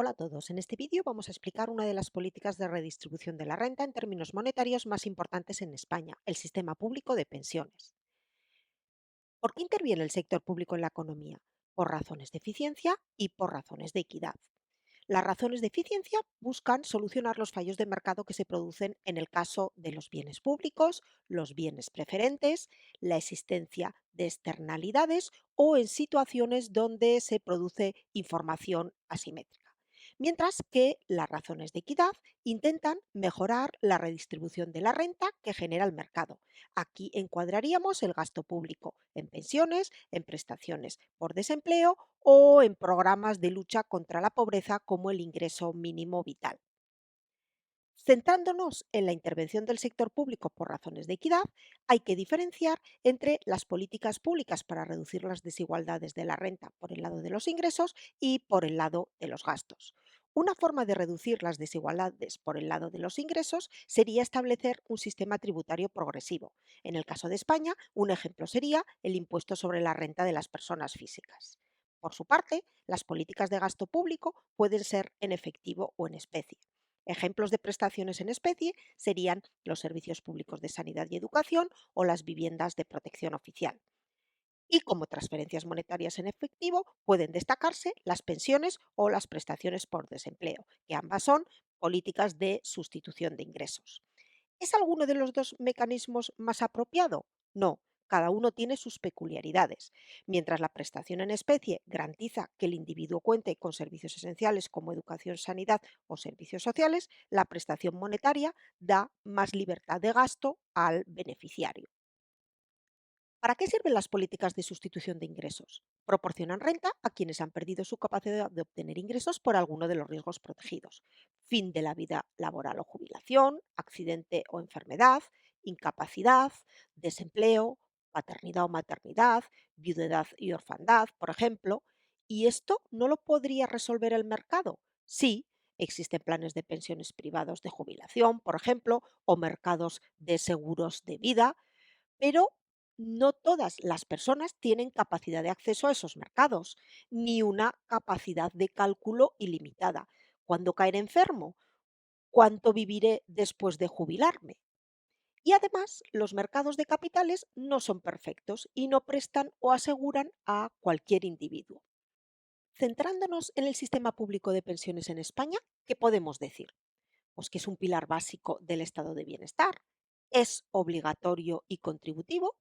Hola a todos. En este vídeo vamos a explicar una de las políticas de redistribución de la renta en términos monetarios más importantes en España, el sistema público de pensiones. ¿Por qué interviene el sector público en la economía? Por razones de eficiencia y por razones de equidad. Las razones de eficiencia buscan solucionar los fallos de mercado que se producen en el caso de los bienes públicos, los bienes preferentes, la existencia de externalidades o en situaciones donde se produce información asimétrica. Mientras que las razones de equidad intentan mejorar la redistribución de la renta que genera el mercado. Aquí encuadraríamos el gasto público en pensiones, en prestaciones por desempleo o en programas de lucha contra la pobreza como el ingreso mínimo vital. Centrándonos en la intervención del sector público por razones de equidad, hay que diferenciar entre las políticas públicas para reducir las desigualdades de la renta por el lado de los ingresos y por el lado de los gastos. Una forma de reducir las desigualdades por el lado de los ingresos sería establecer un sistema tributario progresivo. En el caso de España, un ejemplo sería el impuesto sobre la renta de las personas físicas. Por su parte, las políticas de gasto público pueden ser en efectivo o en especie. Ejemplos de prestaciones en especie serían los servicios públicos de sanidad y educación o las viviendas de protección oficial. Y como transferencias monetarias en efectivo pueden destacarse las pensiones o las prestaciones por desempleo, que ambas son políticas de sustitución de ingresos. ¿Es alguno de los dos mecanismos más apropiado? No, cada uno tiene sus peculiaridades. Mientras la prestación en especie garantiza que el individuo cuente con servicios esenciales como educación, sanidad o servicios sociales, la prestación monetaria da más libertad de gasto al beneficiario. ¿Para qué sirven las políticas de sustitución de ingresos? Proporcionan renta a quienes han perdido su capacidad de obtener ingresos por alguno de los riesgos protegidos. Fin de la vida laboral o jubilación, accidente o enfermedad, incapacidad, desempleo, paternidad o maternidad, viudedad y orfandad, por ejemplo. ¿Y esto no lo podría resolver el mercado? Sí, existen planes de pensiones privados de jubilación, por ejemplo, o mercados de seguros de vida, pero no todas las personas tienen capacidad de acceso a esos mercados, ni una capacidad de cálculo ilimitada. ¿Cuándo caeré enfermo? ¿Cuánto viviré después de jubilarme? Y además, los mercados de capitales no son perfectos y no prestan o aseguran a cualquier individuo. Centrándonos en el sistema público de pensiones en España, ¿qué podemos decir? Pues que es un pilar básico del estado de bienestar, es obligatorio y contributivo,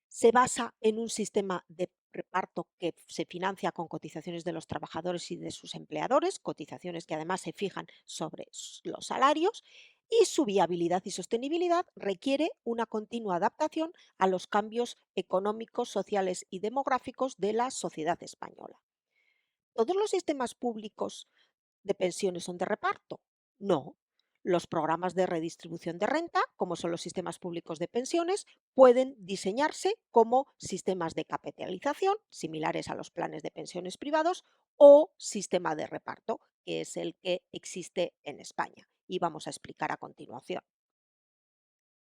se basa en un sistema de reparto que se financia con cotizaciones de los trabajadores y de sus empleadores, cotizaciones que además se fijan sobre los salarios, y su viabilidad y sostenibilidad requiere una continua adaptación a los cambios económicos, sociales y demográficos de la sociedad española. ¿Todos los sistemas públicos de pensiones son de reparto? No. Los programas de redistribución de renta, como son los sistemas públicos de pensiones, pueden diseñarse como sistemas de capitalización, similares a los planes de pensiones privados, o sistema de reparto, que es el que existe en España. Y vamos a explicar a continuación.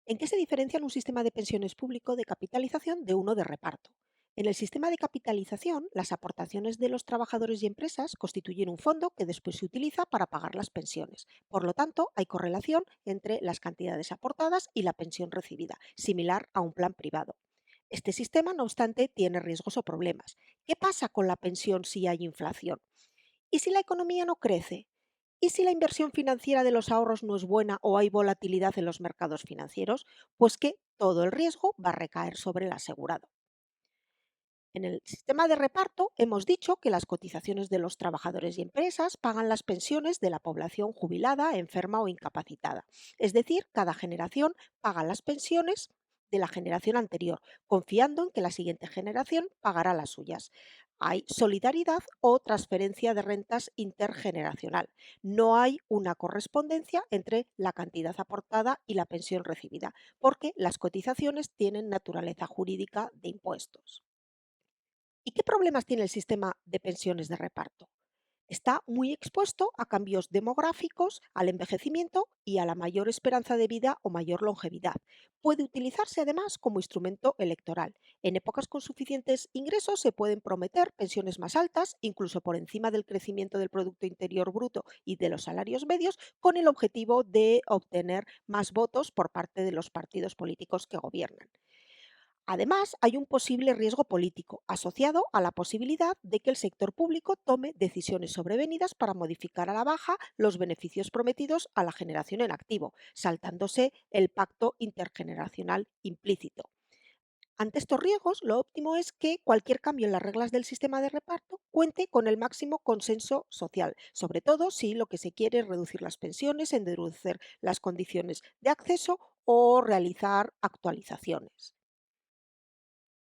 ¿En qué se diferencian un sistema de pensiones público de capitalización de uno de reparto? En el sistema de capitalización, las aportaciones de los trabajadores y empresas constituyen un fondo que después se utiliza para pagar las pensiones. Por lo tanto, hay correlación entre las cantidades aportadas y la pensión recibida, similar a un plan privado. Este sistema, no obstante, tiene riesgos o problemas. ¿Qué pasa con la pensión si hay inflación? ¿Y si la economía no crece? ¿Y si la inversión financiera de los ahorros no es buena o hay volatilidad en los mercados financieros? Pues que todo el riesgo va a recaer sobre el asegurado. En el sistema de reparto hemos dicho que las cotizaciones de los trabajadores y empresas pagan las pensiones de la población jubilada, enferma o incapacitada. Es decir, cada generación paga las pensiones de la generación anterior, confiando en que la siguiente generación pagará las suyas. Hay solidaridad o transferencia de rentas intergeneracional. No hay una correspondencia entre la cantidad aportada y la pensión recibida, porque las cotizaciones tienen naturaleza jurídica de impuestos. ¿Y qué problemas tiene el sistema de pensiones de reparto? Está muy expuesto a cambios demográficos, al envejecimiento y a la mayor esperanza de vida o mayor longevidad. Puede utilizarse además como instrumento electoral. En épocas con suficientes ingresos se pueden prometer pensiones más altas, incluso por encima del crecimiento del Producto Interior Bruto y de los salarios medios, con el objetivo de obtener más votos por parte de los partidos políticos que gobiernan. Además, hay un posible riesgo político asociado a la posibilidad de que el sector público tome decisiones sobrevenidas para modificar a la baja los beneficios prometidos a la generación en activo, saltándose el pacto intergeneracional implícito. Ante estos riesgos, lo óptimo es que cualquier cambio en las reglas del sistema de reparto cuente con el máximo consenso social, sobre todo si lo que se quiere es reducir las pensiones, endurecer las condiciones de acceso o realizar actualizaciones.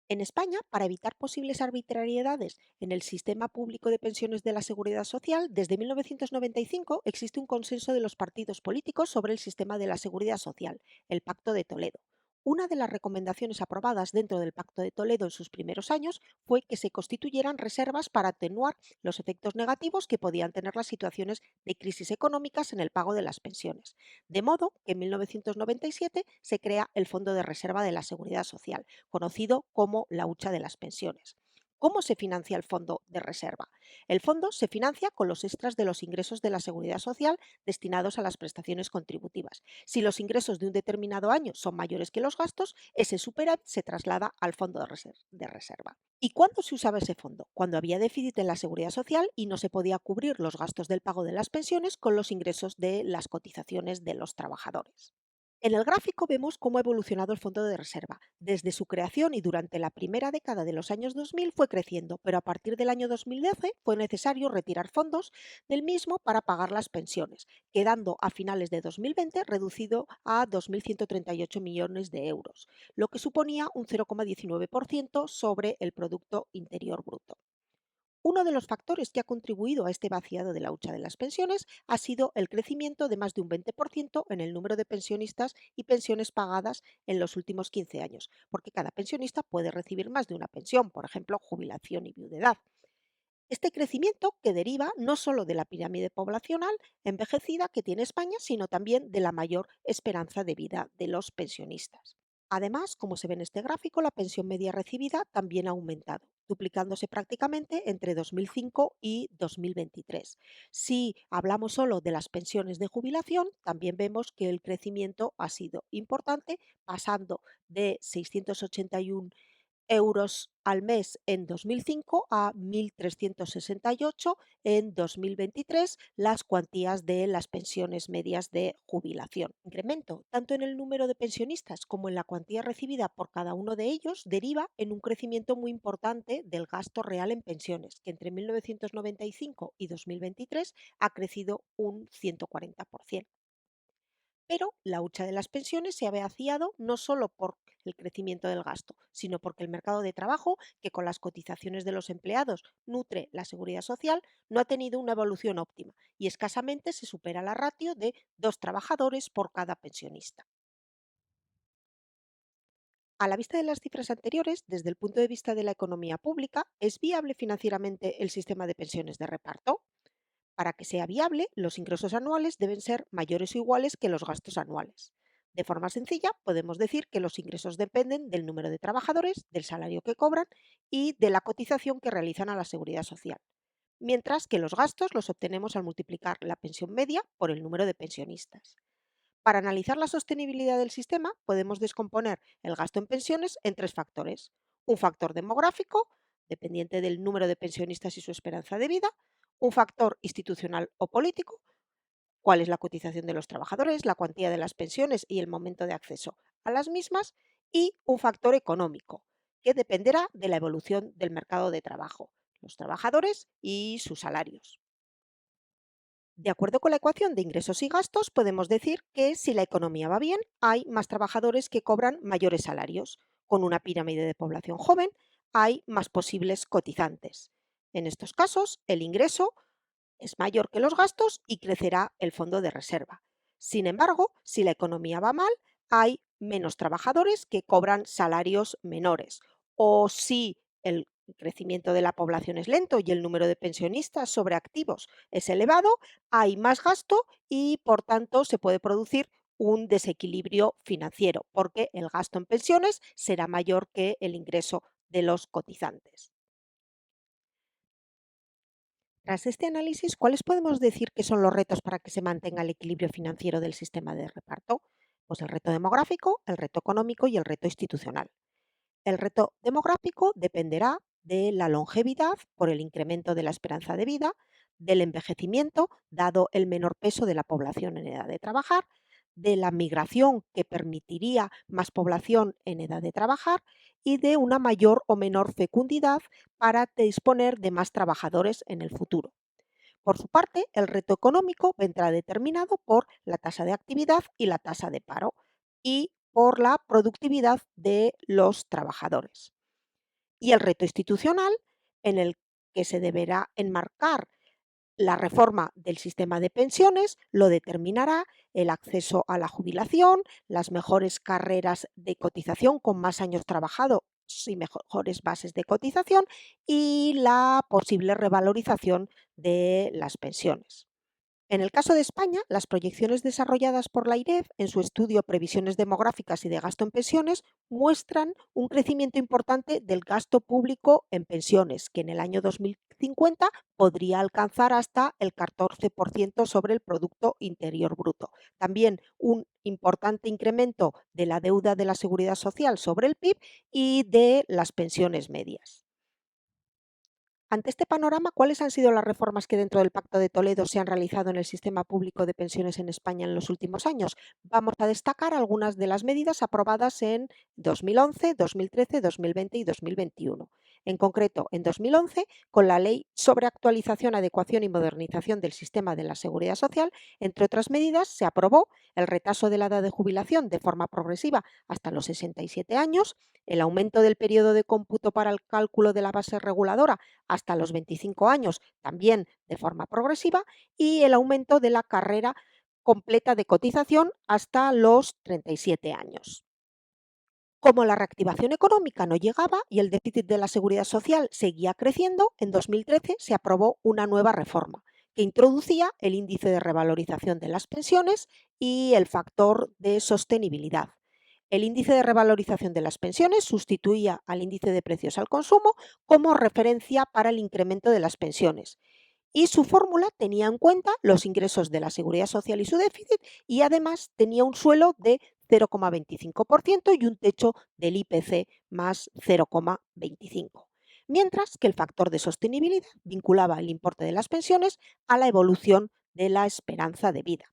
En España, para evitar posibles arbitrariedades en el sistema público de pensiones de la Seguridad Social, desde 1995 existe un consenso de los partidos políticos sobre el sistema de la Seguridad Social, el Pacto de Toledo. Una de las recomendaciones aprobadas dentro del Pacto de Toledo en sus primeros años fue que se constituyeran reservas para atenuar los efectos negativos que podían tener las situaciones de crisis económicas en el pago de las pensiones. De modo que en 1997 se crea el Fondo de Reserva de la Seguridad Social, conocido como la hucha de las pensiones. ¿Cómo se financia el fondo de reserva? El fondo se financia con los extras de los ingresos de la seguridad social destinados a las prestaciones contributivas. Si los ingresos de un determinado año son mayores que los gastos, ese superávit se traslada al fondo de reserva. ¿Y cuándo se usaba ese fondo? Cuando había déficit en la seguridad social y no se podía cubrir los gastos del pago de las pensiones con los ingresos de las cotizaciones de los trabajadores. En el gráfico vemos cómo ha evolucionado el fondo de reserva. Desde su creación y durante la primera década de los años 2000 fue creciendo, pero a partir del año 2012 fue necesario retirar fondos del mismo para pagar las pensiones, quedando a finales de 2020 reducido a 2.138 millones de euros, lo que suponía un 0,19% sobre el Producto Interior Bruto. Uno de los factores que ha contribuido a este vaciado de la hucha de las pensiones ha sido el crecimiento de más de un 20% en el número de pensionistas y pensiones pagadas en los últimos 15 años, porque cada pensionista puede recibir más de una pensión, por ejemplo, jubilación y viudedad. Este crecimiento que deriva no solo de la pirámide poblacional envejecida que tiene España, sino también de la mayor esperanza de vida de los pensionistas. Además, como se ve en este gráfico, la pensión media recibida también ha aumentado, duplicándose prácticamente entre 2005 y 2023. Si hablamos solo de las pensiones de jubilación, también vemos que el crecimiento ha sido importante, pasando de 681 euros al mes en 2005 a 1.368 en 2023 las cuantías de las pensiones medias de jubilación. Incremento tanto en el número de pensionistas como en la cuantía recibida por cada uno de ellos deriva en un crecimiento muy importante del gasto real en pensiones, que entre 1995 y 2023 ha crecido un 140%. Pero la hucha de las pensiones se ha vaciado no solo por el crecimiento del gasto, sino porque el mercado de trabajo, que con las cotizaciones de los empleados nutre la seguridad social, no ha tenido una evolución óptima y escasamente se supera la ratio de 2 trabajadores por cada pensionista. A la vista de las cifras anteriores, desde el punto de vista de la economía pública, ¿es viable financieramente el sistema de pensiones de reparto? Para que sea viable, los ingresos anuales deben ser mayores o iguales que los gastos anuales. De forma sencilla, podemos decir que los ingresos dependen del número de trabajadores, del salario que cobran y de la cotización que realizan a la seguridad social, mientras que los gastos los obtenemos al multiplicar la pensión media por el número de pensionistas. Para analizar la sostenibilidad del sistema, podemos descomponer el gasto en pensiones en 3 factores. Un factor demográfico, dependiente del número de pensionistas y su esperanza de vida. Un factor institucional o político, cuál es la cotización de los trabajadores, la cuantía de las pensiones y el momento de acceso a las mismas. Y un factor económico, que dependerá de la evolución del mercado de trabajo, los trabajadores y sus salarios. De acuerdo con la ecuación de ingresos y gastos, podemos decir que si la economía va bien, hay más trabajadores que cobran mayores salarios. Con una pirámide de población joven, hay más posibles cotizantes. En estos casos, el ingreso es mayor que los gastos y crecerá el fondo de reserva. Sin embargo, si la economía va mal, hay menos trabajadores que cobran salarios menores. O si el el crecimiento de la población es lento y el número de pensionistas sobre activos es elevado, hay más gasto y, por tanto, se puede producir un desequilibrio financiero, porque el gasto en pensiones será mayor que el ingreso de los cotizantes. Tras este análisis, ¿cuáles podemos decir que son los retos para que se mantenga el equilibrio financiero del sistema de reparto? Pues el reto demográfico, el reto económico y el reto institucional. El reto demográfico dependerá de la longevidad por el incremento de la esperanza de vida, del envejecimiento, dado el menor peso de la población en edad de trabajar, de la migración que permitiría más población en edad de trabajar y de una mayor o menor fecundidad para disponer de más trabajadores en el futuro. Por su parte, el reto económico vendrá determinado por la tasa de actividad y la tasa de paro y por la productividad de los trabajadores. Y el reto institucional, en el que se deberá enmarcar la reforma del sistema de pensiones, lo determinará el acceso a la jubilación, las mejores carreras de cotización con más años trabajados y mejores bases de cotización y la posible revalorización de las pensiones. En el caso de España, las proyecciones desarrolladas por la IREF en su estudio Previsiones demográficas y de gasto en pensiones muestran un crecimiento importante del gasto público en pensiones, que en el año 2050 podría alcanzar hasta el 14% sobre el Producto Interior Bruto. También un importante incremento de la deuda de la Seguridad Social sobre el PIB y de las pensiones medias. Ante este panorama, ¿cuáles han sido las reformas que dentro del Pacto de Toledo se han realizado en el sistema público de pensiones en España en los últimos años? Vamos a destacar algunas de las medidas aprobadas en 2011, 2013, 2020 y 2021. En concreto, en 2011, con la Ley sobre Actualización, Adecuación y Modernización del Sistema de la Seguridad Social, entre otras medidas, se aprobó el retraso de la edad de jubilación de forma progresiva hasta los 67 años, el aumento del periodo de cómputo para el cálculo de la base reguladora hasta los 25 años, también de forma progresiva, y el aumento de la carrera completa de cotización hasta los 37 años. Como la reactivación económica no llegaba y el déficit de la seguridad social seguía creciendo, en 2013 se aprobó una nueva reforma que introducía el índice de revalorización de las pensiones y el factor de sostenibilidad. El índice de revalorización de las pensiones sustituía al índice de precios al consumo como referencia para el incremento de las pensiones y su fórmula tenía en cuenta los ingresos de la Seguridad Social y su déficit y además tenía un suelo de 0,25% y un techo del IPC más 0,25. Mientras que el factor de sostenibilidad vinculaba el importe de las pensiones a la evolución de la esperanza de vida.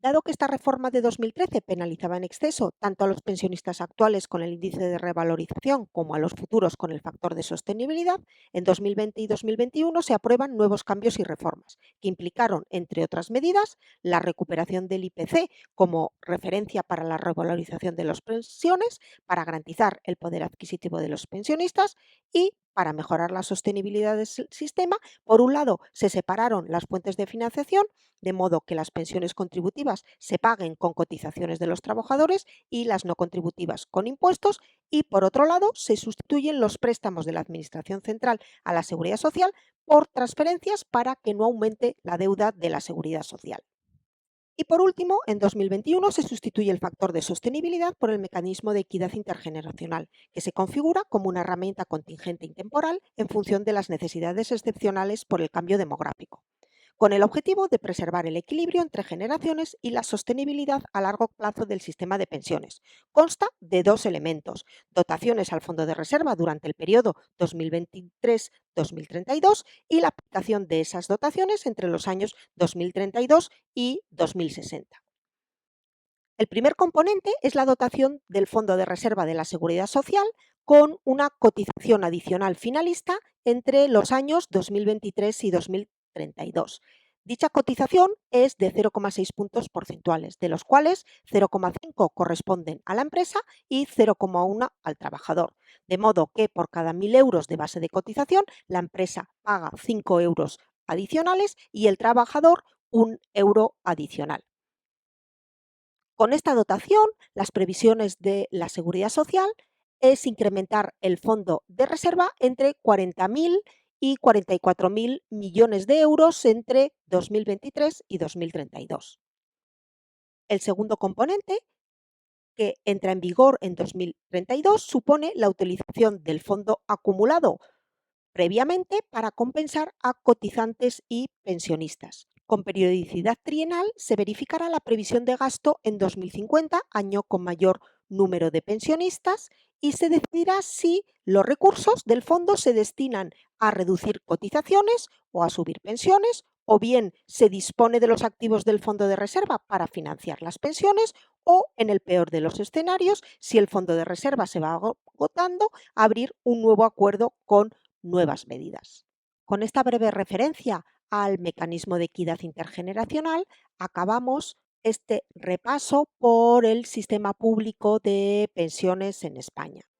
Dado que esta reforma de 2013 penalizaba en exceso tanto a los pensionistas actuales con el índice de revalorización como a los futuros con el factor de sostenibilidad, en 2020 y 2021 se aprueban nuevos cambios y reformas que implicaron, entre otras medidas, la recuperación del IPC como referencia para la revalorización de las pensiones, para garantizar el poder adquisitivo de los pensionistas y para mejorar la sostenibilidad del sistema. Por un lado, se separaron las fuentes de financiación de modo que las pensiones contributivas se paguen con cotizaciones de los trabajadores y las no contributivas con impuestos, y por otro lado se sustituyen los préstamos de la Administración Central a la Seguridad Social por transferencias para que no aumente la deuda de la Seguridad Social. Y por último, en 2021 se sustituye el factor de sostenibilidad por el mecanismo de equidad intergeneracional, que se configura como una herramienta contingente y temporal en función de las necesidades excepcionales por el cambio demográfico, con el objetivo de preservar el equilibrio entre generaciones y la sostenibilidad a largo plazo del sistema de pensiones. Consta de dos elementos: dotaciones al fondo de reserva durante el periodo 2023-2032 y la aplicación de esas dotaciones entre los años 2032 y 2060. El primer componente es la dotación del Fondo de Reserva de la Seguridad Social con una cotización adicional finalista entre los años 2023 y 2032. Dicha cotización es de 0,6 puntos porcentuales, de los cuales 0,5 corresponden a la empresa y 0,1 al trabajador. De modo que por cada 1.000 euros de base de cotización, la empresa paga 5 euros adicionales y el trabajador 1 euro adicional. Con esta dotación, las previsiones de la Seguridad Social es incrementar el fondo de reserva entre 40.000 y 44.000 millones de euros entre 2023 y 2032. El segundo componente, que entra en vigor en 2032, supone la utilización del fondo acumulado previamente para compensar a cotizantes y pensionistas. Con periodicidad trienal se verificará la previsión de gasto en 2050, año con mayor número de pensionistas, y se decidirá si los recursos del fondo se destinan a reducir cotizaciones o a subir pensiones, o bien se dispone de los activos del fondo de reserva para financiar las pensiones, o, en el peor de los escenarios, si el fondo de reserva se va agotando, abrir un nuevo acuerdo con nuevas medidas. Con esta breve referencia al mecanismo de equidad intergeneracional, acabamos este repaso por el sistema público de pensiones en España.